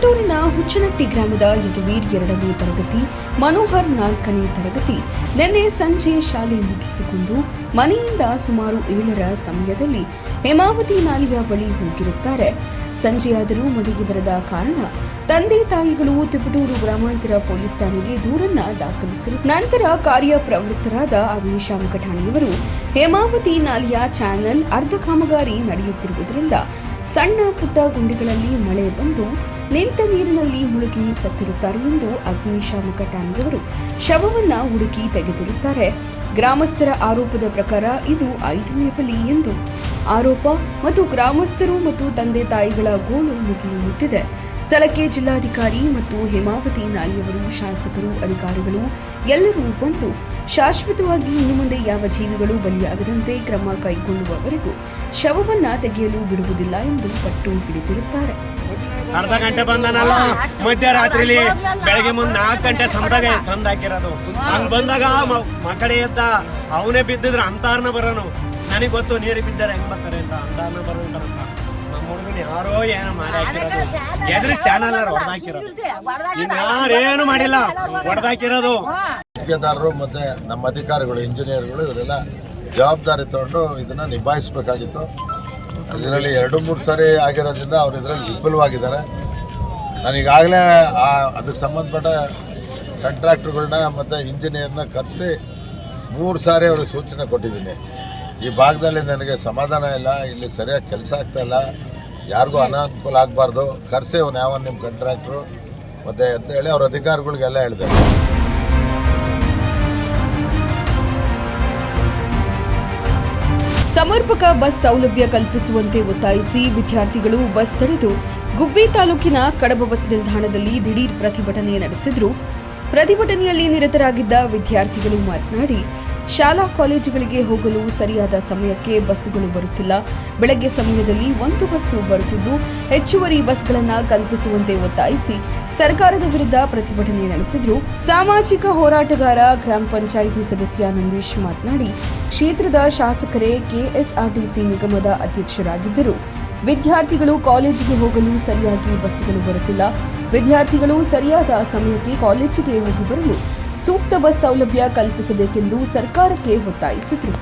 ತಿಪಟೂರಿನ ಹುಚ್ಚನಟ್ಟಿ ಗ್ರಾಮದ ಯದುವೀರ್ 2ನೇ ತರಗತಿ, ಮನೋಹರ್ 4ನೇ ತರಗತಿ ನಿನ್ನೆ ಸಂಜೆ ಶಾಲೆ ಮುಗಿಸಿಕೊಂಡು ಮನೆಯಿಂದ ಸುಮಾರು 7ರ ಸಮಯದಲ್ಲಿ ಹೇಮಾವತಿ ನಾಲೆಯ ಬಳಿ ಹೋಗಿರುತ್ತಾರೆ. ಸಂಜೆಯಾದರೂ ಮನೆಗೆ ಬರದ ಕಾರಣ ತಂದೆ ತಾಯಿಗಳು ತಿಪಟೂರು ಗ್ರಾಮಾಂತರ ಪೊಲೀಸ್ ಠಾಣೆಗೆ ದೂರನ್ನ ದಾಖಲಿಸಿದರು. ನಂತರ ಕಾರ್ಯಪ್ರವೃತ್ತರಾದ ಅಗ್ನಿಶಾಮಕ ಠಾಣೆಯವರು ಹೇಮಾವತಿ ನಾಲೆಯ ಚಾನೆಲ್ ಅರ್ಧ ಕಾಮಗಾರಿ ನಡೆಯುತ್ತಿರುವುದರಿಂದ ಸಣ್ಣ ಪುಟ್ಟ ಗುಂಡಿಗಳಲ್ಲಿ ಮಳೆ ಬಂದು ನಿಂತ ನೀರಿನಲ್ಲಿ ಮುಳುಗಿ ಸತ್ತಿರುತ್ತಾರೆ ಎಂದು ಅಗ್ನಿಶಾಮಕ ಠಾಣೆಯವರು ಶವವನ್ನ ಹುಡುಕಿ ತೆಗೆದಿರುತ್ತಾರೆ. ಗ್ರಾಮಸ್ಥರ ಆರೋಪದ ಪ್ರಕಾರ ಇದು 5ನೇ ಬಲಿ ಎಂದು ಆರೋಪ ಮತ್ತು ಗ್ರಾಮಸ್ಥರು ಮತ್ತು ತಂದೆ ತಾಯಿಗಳ ಗೋಳು ಮುಗಿಲು ಮುಟ್ಟಿದೆ. ಸ್ಥಳಕ್ಕೆ ಜಿಲ್ಲಾಧಿಕಾರಿ ಮತ್ತು ಹೇಮಾವತಿ ನಾಲೆಯವರು, ಶಾಸಕರು, ಅಧಿಕಾರಿಗಳು ಎಲ್ಲರೂ ಬಂದು ಶಾಶ್ವತವಾಗಿ ಇನ್ನು ಮುಂದೆ ಯಾವ ಜೀವಿಗಳು ಬಲಿಯಾಗದಂತೆ ಕ್ರಮ ಕೈಗೊಳ್ಳುವವರೆಗೂ ಶವವನ್ನ ತೆಗೆಯಲು ಬಿಡುವುದಿಲ್ಲ ಎಂದು ಪಟ್ಟು ಹಿಡಿದಿರುತ್ತಾರೆ. ಅರ್ಧ ಗಂಟೆ ಬಂದನಲ್ಲ, ಮಧ್ಯರಾತ್ರಿಲಿ ಬೆಳಗ್ಗೆ ಮುಂದೆ 4 ಗಂಟೆ ಸಮದಾಗ ತಂದಾಕಿರೋದು. ಹಂಗ್ ಬಂದಾಗ ಮಕ್ಕಳೇ ಎದ್ದ, ಅವನೇ ಬಿದ್ದಿದ್ರೆ ಅಂತಾರ್ನ ಬರೋನು. ನನಗೆ ಗೊತ್ತು ನೀರಿಗೆ ಬಿದ್ದರೆ ಹೆಂಗ್ ಬರ್ತಾರೆ ಅಂತ, ಅಂತಾರ್ನ ಬರೋನು ಕಣಪ್ಪ. ನಮ್ಮ ಹುಡುಗನ ಯಾರೋ ಏನೋ ಮಾಡಿ ಹಾಕಿರೋದು, ಎದುರು ಚಾನಲ್ ಹೊಡೆದಾಕಿರೋದು. ಯಾರೇನು ಮಾಡಿಲ್ಲ, ಹೊಡೆದಾಕಿರೋದು. ಗುತ್ತಿಗೆದಾರರು ಮತ್ತೆ ನಮ್ಮ ಅಧಿಕಾರಿಗಳು, ಇಂಜಿನಿಯರ್ಗಳು ಇವರೆಲ್ಲ ಜವಾಬ್ದಾರಿ ತಗೊಂಡು ಇದನ್ನ ನಿಭಾಯಿಸಬೇಕಾಗಿತ್ತು. ಇದರಲ್ಲಿ 2-3 ಸಾರಿ ಆಗಿರೋದ್ರಿಂದ ಅವರು ಇದರಲ್ಲಿ ವಿಫಲವಾಗಿದ್ದಾರೆ. ನಾನೀಗಾಗಲೇ ಅದಕ್ಕೆ ಸಂಬಂಧಪಟ್ಟ ಕಾಂಟ್ರಾಕ್ಟರ್ಗಳನ್ನ ಮತ್ತು ಇಂಜಿನಿಯರ್ನ ಕರೆಸಿ 3 ಸಾರಿ ಅವ್ರಿಗೆ ಸೂಚನೆ ಕೊಟ್ಟಿದ್ದೀನಿ. ಈ ಭಾಗದಲ್ಲಿ ನನಗೆ ಸಮಾಧಾನ ಇಲ್ಲ, ಇಲ್ಲಿ ಸರಿಯಾಗಿ ಕೆಲಸ ಆಗ್ತಾ ಇಲ್ಲ, ಯಾರಿಗೂ ಅನಾನುಕೂಲ ಆಗಬಾರ್ದು, ಕರೆಸಿ ಅವ್ನು ಯಾವ ನಿಮ್ಮ ಕಾಂಟ್ರಾಕ್ಟ್ರು ಮತ್ತು ಅಂತ ಹೇಳಿ ಅವ್ರ ಅಧಿಕಾರಿಗಳಿಗೆಲ್ಲ ಹೇಳಿದೆ. ಸಮರ್ಪಕ ಬಸ್ ಸೌಲಭ್ಯ ಕಲ್ಪಿಸುವಂತೆ ಒತ್ತಾಯಿಸಿ ವಿದ್ಯಾರ್ಥಿಗಳು ಬಸ್ ತಡೆದು ಗುಬ್ಬಿ ತಾಲೂಕಿನ ಕಡಬ ಬಸ್ ನಿಲ್ದಾಣದಲ್ಲಿ ದಿಢೀರ್ ಪ್ರತಿಭಟನೆ ನಡೆಸಿದರು. ಪ್ರತಿಭಟನೆಯಲ್ಲಿ ನಿರತರಾಗಿದ್ದ ವಿದ್ಯಾರ್ಥಿಗಳು ಮಾತನಾಡಿ, ಶಾಲಾ ಕಾಲೇಜುಗಳಿಗೆ ಹೋಗಲು ಸರಿಯಾದ ಸಮಯಕ್ಕೆ ಬಸ್ಸುಗಳು ಬರುತ್ತಿಲ್ಲ. ಬೆಳಗ್ಗೆ ಸಮಯದಲ್ಲಿ 1 ಬಸ್ಸು ಬರುತ್ತಿದ್ದು ಹೆಚ್ಚುವರಿ ಬಸ್ಗಳನ್ನು ಕಲ್ಪಿಸುವಂತೆ ಒತ್ತಾಯಿಸಿ ಸರ್ಕಾರದ ವಿರುದ್ಧ ಪ್ರತಿಭಟನೆ ನಡೆಸಿದ್ರು. ಸಾಮಾಜಿಕ ಹೋರಾಟಗಾರ ಗ್ರಾಮ ಪಂಚಾಯಿತಿ ಸದಸ್ಯ ನಂದೀಶ್ ಮಾತನಾಡಿ, ಕ್ಷೇತ್ರದ ಶಾಸಕರೇ ಕೆಎಸ್ಆರ್ಟಿಸಿ ನಿಗಮದ ಅಧ್ಯಕ್ಷರಾಗಿದ್ದರು. ವಿದ್ಯಾರ್ಥಿಗಳು ಕಾಲೇಜಿಗೆ ಹೋಗಲು ಸರಿಯಾಗಿ ಬಸ್ಸುಗಳು ಬರುತ್ತಿಲ್ಲ. ವಿದ್ಯಾರ್ಥಿಗಳು ಸರಿಯಾದ ಸಮಯಕ್ಕೆ ಕಾಲೇಜಿಗೆ ಹೋಗಿ ಬರಲು ಸೂಕ್ತ ಬಸ್ ಸೌಲಭ್ಯ ಕಲ್ಪಿಸಬೇಕೆಂದು ಸರ್ಕಾರಕ್ಕೆ ಒತ್ತಾಯಿಸಿದರು.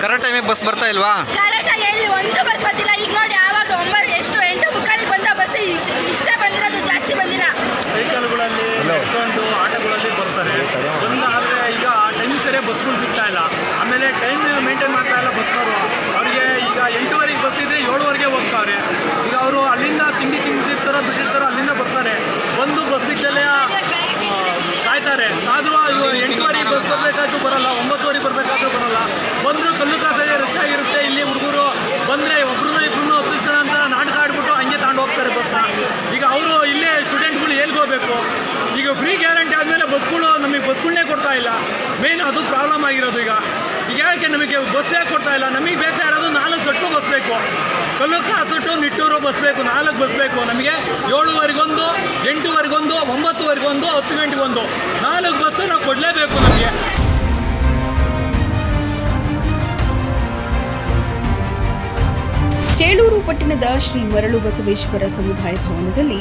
ಕರೆಕ್ಟ್ ಟೈಮಿಗೆ ಬಸ್ ಬರ್ತಾ ಇಲ್ವಾ? ಕರೆಕ್ಟಾಗಿ ಎಲ್ಲಿ 1 ಬಸ್ ಬಂದಿಲ್ಲ. ಈಗ ನೋಡಿ, ಯಾವಾಗ 8:30 ಬಂದ ಬಸ್ ಇಷ್ಟ ಬಂದಿರೋದು, ಜಾಸ್ತಿ ಬಂದಿಲ್ಲ. ಸೈಕಲ್ಗಳಲ್ಲಿ, ಎಷ್ಟೊಂದು ಆಟೋಗಳಲ್ಲಿ ಬರ್ತಾರೆ. ಬಂದಾದರೆ ಈಗ ಟೈಮ್ ಸರಿಯಾಗಿ ಬಸ್ಗಳು ಸಿಗ್ತಾ ಇಲ್ಲ. ಆಮೇಲೆ ಟೈಮ್ ಮೇಂಟೈನ್ ಮಾಡ್ತಾ ಇಲ್ಲ ಬಸ್ನವರು. ಅವ್ರಿಗೆ ಈಗ 8:30ಗೆ ಬಸ್ ಇದ್ರೆ 7:00ಗೆ ಹೋಗ್ತಾರೆ. ಈಗ ಅವರು ಅಲ್ಲಿಂದ ತಿಂದಿರ್ತಾರೋ ಬಿಟ್ಟಿರ್ತಾರೋ ಅಲ್ಲಿಂದ ಬರ್ತಾರೆ. ಒಂದು ಬಸ್ ಸಿಗ್ತಲೇ ಕಾಯ್ತಾರೆ. ಆದರೂ 8:30ಗೆ ಬಸ್ ಬರಬೇಕಾದ್ರೂ ಬರೋಲ್ಲ, 9:00ಗೆ ಬರಬೇಕಾದ್ರೂ ಬರೋಲ್ಲ. ಬಂದರೂ ಕಲ್ಲು ಕಾಸಲ್ಲಿ ರಶ್ ಆಗಿರುತ್ತೆ. ಇಲ್ಲಿ ಹುಡುಗರು ಬಂದರೆ ಒಬ್ಬರನ್ನ ಇಬ್ಬರನ್ನ ಹತ್ತಿಸ್ಕೊಳ್ಳೋ ಅಂತ ನಾಟಕ ಆಡ್ಬಿಟ್ಟು ಹಂಗೆ ತಗೊಂಡು ಹೋಗ್ತಾರೆ ಬಸ್ನ. ಈಗ ಅವರು ಇಲ್ಲೇ ಸ್ಟೂಡೆಂಟ್ಗಳು ಎಲ್ಲಿಗೆ ಹೋಗಬೇಕು? ಈಗ ಫ್ರೀ ಗ್ಯಾರಂಟಿ ಆದಮೇಲೆ ಬಸ್ಗಳು ನಮಗೆ ಬಸ್ಗಳನ್ನೇ ಕೊಡ್ತಾ ಇಲ್ಲ. ಮೇನ್ ಅದು ಪ್ರಾಬ್ಲಮ್ ಆಗಿರೋದು. ಈಗ ಯಾಕೆ ನಮಗೆ ಬಸ್ ಯಾಕೆ ಕೊಡ್ತಾ ಇಲ್ಲ? ನಮಗೆ ಬೇಕಾ ಇರೋದು 4 ಸೆಟ್ಟು ಬಸ್ ಬೇಕು. ಕಲ್ಲು ಕಾಸಟ್ಟು, ನಿಟ್ಟೂರು ಬಸ್ ಬೇಕು, 4 ಬಸ್ ಬೇಕು ನಮಗೆ. 7:00ವರೆಗೊಂದು, 8:00ವರೆಗೊಂದು, 9:00ವರೆಗೊಂದು, 10 ಗಂಟೆಗೊಂದು, 4 ಬಸ್ಸು ನಾವು ಕೊಡಲೇಬೇಕು ನಮಗೆ. ಚೇಳೂರು ಪಟ್ಟಣದ ಶ್ರೀ ಮರಳು ಬಸವೇಶ್ವರ ಸಮುದಾಯ ಭವನದಲ್ಲಿ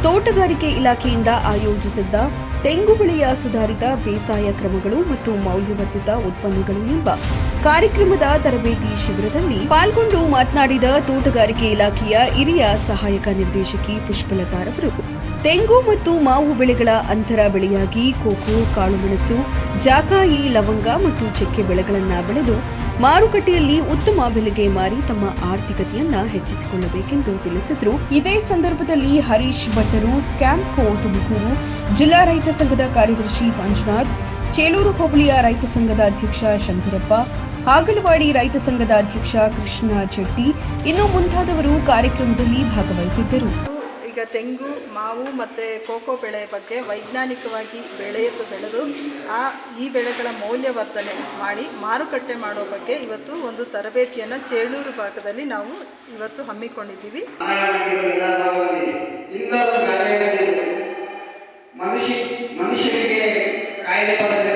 ತೋಟಗಾರಿಕೆ ಇಲಾಖೆಯಿಂದ ಆಯೋಜಿಸಿದ್ದ ತೆಂಗು ಬೆಳೆಯ ಸುಧಾರಿತ ಬೇಸಾಯ ಕ್ರಮಗಳು ಮತ್ತು ಮೌಲ್ಯವರ್ಧಿತ ಉತ್ಪನ್ನಗಳು ಎಂಬ ಕಾರ್ಯಕ್ರಮದ ತರಬೇತಿ ಶಿಬಿರದಲ್ಲಿ ಪಾಲ್ಗೊಂಡು ಮಾತನಾಡಿದ ತೋಟಗಾರಿಕೆ ಇಲಾಖೆಯ ಹಿರಿಯ ಸಹಾಯಕ ನಿರ್ದೇಶಕಿ ಪುಷ್ಪಲತಾರವರು, ತೆಂಗು ಮತ್ತು ಮಾವು ಬೆಳೆಗಳ ಅಂತರ ಬೆಳೆಯಾಗಿ ಕೋಕೋ, ಕಾಳುಮೆಣಸು, ಜಾಕಾಯಿ, ಲವಂಗ ಮತ್ತು ಚಕ್ಕೆ ಬೆಳೆಗಳನ್ನು ಬೆಳೆದು ಮಾರುಕಟ್ಟೆಯಲ್ಲಿ ಉತ್ತಮ ಬೆಲೆಗೆ ಮಾರಿ ತಮ್ಮ ಆರ್ಥಿಕತೆಯನ್ನ ಹೆಚ್ಚಿಸಿಕೊಳ್ಳಬೇಕೆಂದು ತಿಳಿಸಿದರು. ಇದೇ ಸಂದರ್ಭದಲ್ಲಿ ಹರೀಶ್ ಭಟ್ಟರು, ಕ್ಯಾಂಪ್ಕೋ ತುಮಕೂರು ಜಿಲ್ಲಾ ರೈತ ಸಂಘದ ಕಾರ್ಯದರ್ಶಿ ಮಂಜುನಾಥ್, ಚೇಳೂರು ಹೋಬಳಿಯ ರೈತ ಸಂಘದ ಅಧ್ಯಕ್ಷ ಶಂಕರಪ್ಪ, ಹಾಗಲವಾಡಿ ರೈತ ಸಂಘದ ಅಧ್ಯಕ್ಷ ಕೃಷ್ಣ ಚೆಟ್ಟಿ ಇನ್ನು ಮುಂತಾದವರು ಕಾರ್ಯಕ್ರಮದಲ್ಲಿ ಭಾಗವಹಿಸಿದ್ದರು. ಈಗ ತೆಂಗು, ಮಾವು ಮತ್ತು ಕೋಕೋ ಬೆಳೆ ಬಗ್ಗೆ ವೈಜ್ಞಾನಿಕವಾಗಿ ಬೆಳೆದು ಈ ಬೆಳೆಗಳ ಮೌಲ್ಯವರ್ಧನೆ ಮಾಡಿ ಮಾರುಕಟ್ಟೆ ಮಾಡೋ ಬಗ್ಗೆ ಇವತ್ತು ಒಂದು ತರಬೇತಿಯನ್ನು ಚೇಳೂರು ಭಾಗದಲ್ಲಿ ನಾವು ಇವತ್ತು ಹಮ್ಮಿಕೊಂಡಿದ್ದೀವಿ. ಮನುಷ್ಯರಿಗೆ ಕಾಯಿಲೆ ಬರದೆ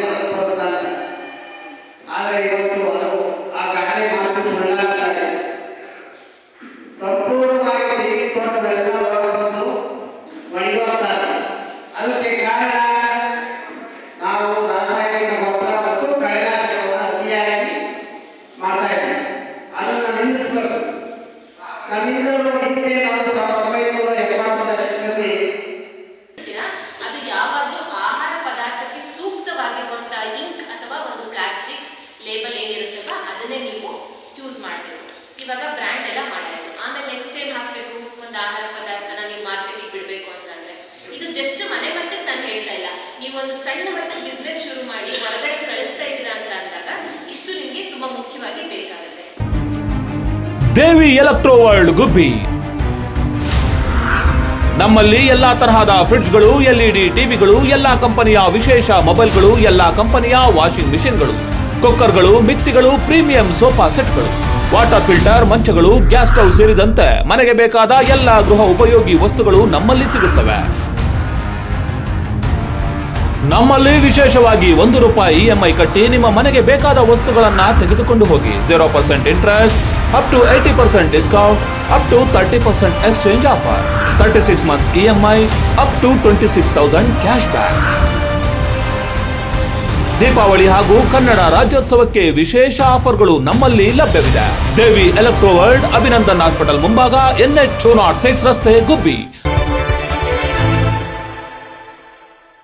ಆದರೆ ಇವತ್ತು ಅದು ಆ ಕಾಯಿಲೆ ಮಾತು ಸುಳ್ಳಾಗ್ತಾರೆ. ಸಂಪೂರ್ಣವಾಗಿ ತೆಗೆದುಕೊಂಡೆಲ್ಲ ಹೊರಬಂದು ಮಡಿಯುತ್ತಾರೆ. ಅದಕ್ಕೆ ಕಾರಣ ನಾವು ರಾಸಾಯನಿಕ ಗೊಬ್ಬರ ಮತ್ತು ಕಳೆನಾಶಕವನ್ನು ಅತಿಯಾಗಿ ಮಾಡ್ತಾ ಇದ್ದೀವಿ. ಅದನ್ನು ನಿಲ್ಲಿಸಬೇಕು. ನಮ್ಮಿಂದಲೂ ಹಿಂದೆ ನಾವು 1970ರ ದಶಕದಲ್ಲಿ ಅದು ಯಾವಾಗಲೂ ಆಹಾರ ಪದಾರ್ಥಕ್ಕೆ ಸೂಕ್ತವಾಗಿರುವಂತಹ ಇಂಕ್ ಅಥವಾ ಒಂದು ಪ್ಲಾಸ್ಟಿಕ್ ಲೇಬಲ್ ಏನಿರುತ್ತಲ್ವ ಅದನ್ನೇ ನೀವು ಚೂಸ್ ಮಾಡಬೇಕು. ಇವಾಗ ಬ್ರ್ಯಾಂಡ್ ಎಲ್ಲ ಮಾಡಾಯಿತು, ಆಮೇಲೆ ನೆಕ್ಸ್ಟ್ ಏನು ಹಾಕಬೇಕು? ಒಂದು ಆಹಾರ ಪದಾರ್ಥನ ನೀವು ಮಾರ್ಕೆಟಿಗೆ ಬಿಡಬೇಕು ಅಂತಂದ್ರೆ ಇದು ಜಸ್ಟ್ ಮನೆ ಮಟ್ಟಕ್ಕೆ ನಾನು ಹೇಳ್ತಾ ಇಲ್ಲ. ನೀವೊಂದು ಸಣ್ಣ ಮಟ್ಟದ ಬಿಸ್ನೆಸ್ ಶುರು ಮಾಡಿ ಹೊರಗಡೆ ಕಳಿಸ್ತಾ ಇದ್ದೀರಾ ಅಂತ ಅಂದಾಗ ಇಷ್ಟು ನಿಮಗೆ ತುಂಬಾ ಮುಖ್ಯವಾಗಿ ಬೇಕಾಗುತ್ತೆ. ದೇವಿ ಎಲೆಕ್ಟ್ರೋ ವರ್ಲ್ಡ್ ಗುಬ್ಬಿ. ನಮ್ಮಲ್ಲಿ ಎಲ್ಲಾ ತರಹದ ಫ್ರಿಡ್ಜ್ಗಳು, LED ಟಿವಿಗಳು, ಎಲ್ಲಾ ಕಂಪನಿಯ ವಿಶೇಷ ಮೊಬೈಲ್ಗಳು, ಎಲ್ಲಾ ಕಂಪನಿಯ ವಾಷಿಂಗ್ ಮಿಷಿನ್ಗಳು, ಕುಕ್ಕರ್ಗಳು, ಮಿಕ್ಸಿಗಳು, ಪ್ರೀಮಿಯಂ ಸೋಫಾ ಸೆಟ್ಗಳು, ವಾಟರ್ ಫಿಲ್ಟರ್, ಮಂಚಗಳು, ಗ್ಯಾಸ್ ಸ್ಟವ್ ಸೇರಿದಂತೆ ಮನೆಗೆ ಬೇಕಾದ ಎಲ್ಲ ಗೃಹ ಉಪಯೋಗಿ ವಸ್ತುಗಳು ನಮ್ಮಲ್ಲಿ ಸಿಗುತ್ತವೆ. ನಮ್ಮಲ್ಲಿ ವಿಶೇಷವಾಗಿ ₹1 EMI ಕಟ್ಟಿ ನಿಮ್ಮ ಮನೆಗೆ ಬೇಕಾದ ವಸ್ತುಗಳನ್ನ ತೆಗೆದುಕೊಂಡು ಹೋಗಿ. 0% interest, up to 80% discount, up to 30% exchange offer, 36 months EMI, up to 26,000 cash back. Deepavali ಹಾಗೂ ಕನ್ನಡ ರಾಜ್ಯೋತ್ಸವಕ್ಕೆ ವಿಶೇಷ ಆಫರ್ಗಳು ನಮ್ಮಲ್ಲಿ ಲಭ್ಯವಿದೆ. Devi electro world, Abhinandan hospital ಮುಂಭಾಗ, NH 206 ರಸ್ತೆ, ಗುಬ್ಬಿ.